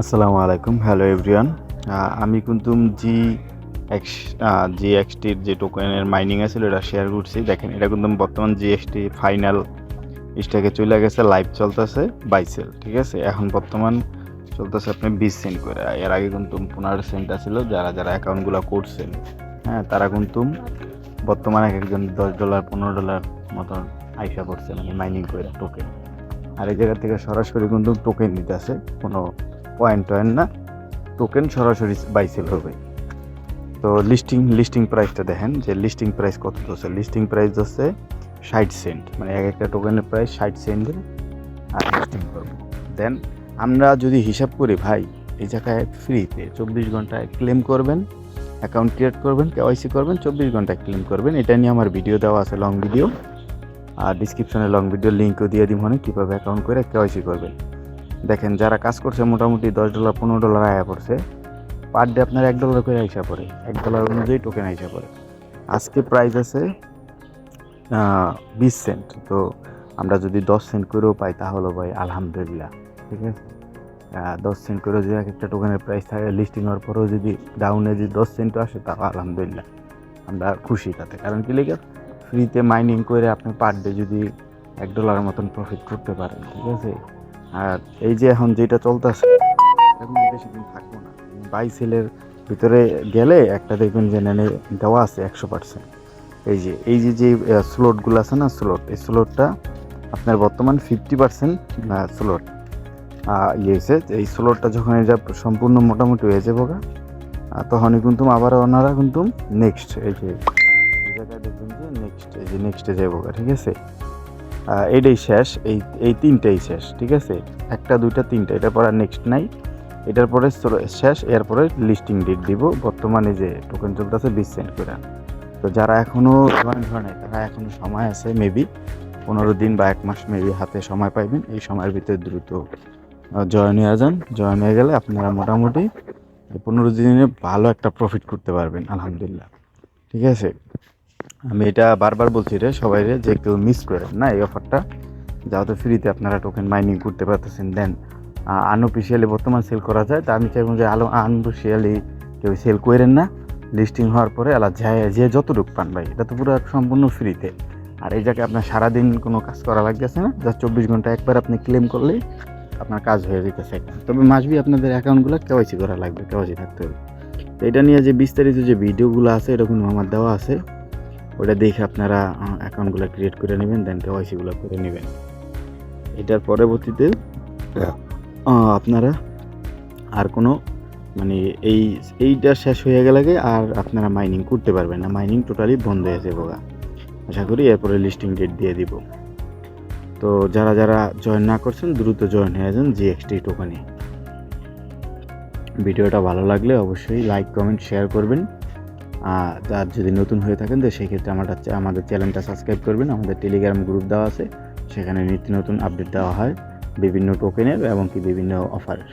আসসালামু আলাইকুম, hello everyone. আমি কিন্তু জিএক্সটির যে টোকেনের মাইনিং আছিল এটা শেয়ার করছি। দেখেন এটা কিন্তু বর্তমান জিএক্সটি ফাইনাল স্টকে চলে গেছে, লাইভ চলতেছে বাইসেল, ঠিক আছে। এখন বর্তমান চলতেছে আপনি 20 সেন্ট করে। এর আগে কিন্তু 15 সেন্ট আছিল। যারা যারা অ্যাকাউন্টগুলো করছেন, হ্যাঁ, তারা কিন্তু বর্তমানে এক একজন $10 $15 মতন আইসা পড়ছে, মানে মাইনিং করে টোকেন। আর এই জায়গা থেকে সরাসরি কিন্তু টোকেন দিতেছে, কোনো পয়েন্ট না, টোকেন সরাসরি বাই সেল হবে। তো লিস্টিং প্রাইসটা দেখেন যে লিস্টিং প্রাইস কত হচ্ছে। লিস্টিং প্রাইস হচ্ছে 60 সেন্ট, মানে এক একটা টোকেনের প্রাইস 60 সেন্টে আর লিস্টিং করবো। দেন আমরা যদি হিসাব করি ভাই, এই জায়গায় ফ্রিতে 24 ঘন্টায় ক্লেম করবেন, অ্যাকাউন্ট ক্রিয়েট করবেন, কেওয়াইসি করবেন, 24 ঘন্টায় ক্লেম করবেন। এটা নিয়ে আমার ভিডিও দেওয়া আছে, লং ভিডিও, আর ডিসক্রিপশনে লং ভিডিও লিঙ্কও দিয়ে দিব, মানে কীভাবে অ্যাকাউন্ট করে কেওয়াইসি করবেন। দেখেন যারা কাজ করছে মোটামুটি $10 $15 আয়া পড়ছে, পার ডে আপনার $1 করে আইসা পড়ে, $1 অনুযায়ী টোকেন আইসা পড়ে। আজকে প্রাইস আছে 20 সেন্ট। তো আমরা যদি 10 সেন্ট করেও পাই তাহলে ভাই আলহামদুলিল্লাহ, ঠিক আছে। 10 সেন্ট করে যদি এক একটা টোকেনের প্রাইস থাকে, লিস্টিং হওয়ার পরেও যদি ডাউনে যদি 10 সেন্টও আসে, তাও আলহামদুলিল্লাহ আমরা খুশি তাতে। কারণ কি লেগে ফ্রিতে মাইনিং করে আপনি পার ডে যদি $1 মতন প্রফিট করতে পারেন, ঠিক আছে। আর এই যে এখন যেটা চলতেছে, এখন বেশি দিন থাকবো না। বাই সেলের ভিতরে গেলে একটা দেখবেন যে নেনে দেওয়া আছে 100%। এই যে স্লটগুলো আছে না, এই স্লটটা আপনার বর্তমান 50% স্লট হয়েছে। এই স্লটটা যখন এটা সম্পূর্ণ মোটামুটি হয়ে যাবো, তখনই কিন্তু আবার ওনারা কিন্তু নেক্সট এই জায়গায় দেখবেন যে নেক্সটে যাবো, ঠিক আছে। এটাই শেষ, এই তিনটেই শেষ, ঠিক আছে। একটা দুইটা তিনটা, এটার পর আর নেক্সট নাই। এটার পরে শেষ, এরপরে লিস্টিং ডেট দিব। বর্তমানে যে টোকেন চলতেছে 20 সেন্ট করে। তো যারা এখনও জয়েন হয় নাই, তারা এখনও সময় আছে, মেবি 15 দিন বা 1 মাস মেবি হাতে সময় পাইবেন। এই সময়ের ভিতরে দ্রুত জয়েন হয়ে যান। জয়েন হয়ে গেলে আপনারা মোটামুটি 15 দিনে ভালো একটা প্রফিট করতে পারবেন আলহামদুলিল্লাহ, ঠিক আছে। আমি এটা বারবার বলছি সবাই যে কেউ মিস করেন না এই অফারটা, যাতে ফ্রিতে আপনারা টোকেন মাইনিং করতে পারতেছেন। দেন আনঅফিসিয়ালি বর্তমান সেল করা যায়। তা আমি চাইব যে আনঅফিসিয়ালি কেউ সেল করেন না। লিস্টিং হওয়ার পরে যে যতটুকু পান ভাই, এটা তো পুরো সম্পূর্ণ ফ্রিতে। আর এই জায়গায় আপনার সারাদিন কোনো কাজ করা লাগতেছে না, যা 24 ঘন্টা একবার আপনি ক্লেম করলেই আপনার কাজ হয়ে যেতেছে। তবে মাসবি আপনাদের অ্যাকাউন্টগুলো কেওয়াইসি করা লাগবে, কেওয়াইসি থাকতে হবে। তো এটা নিয়ে যে বিস্তারিত যে ভিডিওগুলো আছে, এটা কিন্তু আমার দেওয়া আছে, ওটা দেখে আপনারা অ্যাকাউন্টগুলো ক্রিয়েট করে নেবেন, দেন কেওয়াইসিগুলো করে নেবেন। এটার পরবর্তীতে আপনারা আর কোনো মানে এইটা শেষ হয়ে গেলে আর আপনারা মাইনিং করতে পারবেন না, মাইনিং টোটালি বন্ধ হয়ে যাবে। আশা করি এরপরে লিস্টিং ডেট দিয়ে দিব। তো যারা যারা জয়েন না করছেন দ্রুত জয়েন হয়ে যান জিএক্সটি টোকেনে। ভিডিওটা ভালো লাগলে অবশ্যই লাইক কমেন্ট শেয়ার করবেন। আর যদি নতুন হয়ে থাকেন তো সেক্ষেত্রে আমাদের চ্যানেলটা সাবস্ক্রাইব করবেন। আমাদের টেলিগ্রাম গ্রুপ দেওয়া আছে, সেখানে নিত্য নতুন আপডেট দেওয়া হয় বিভিন্ন টোকেনের এবং কি বিভিন্ন অফারের।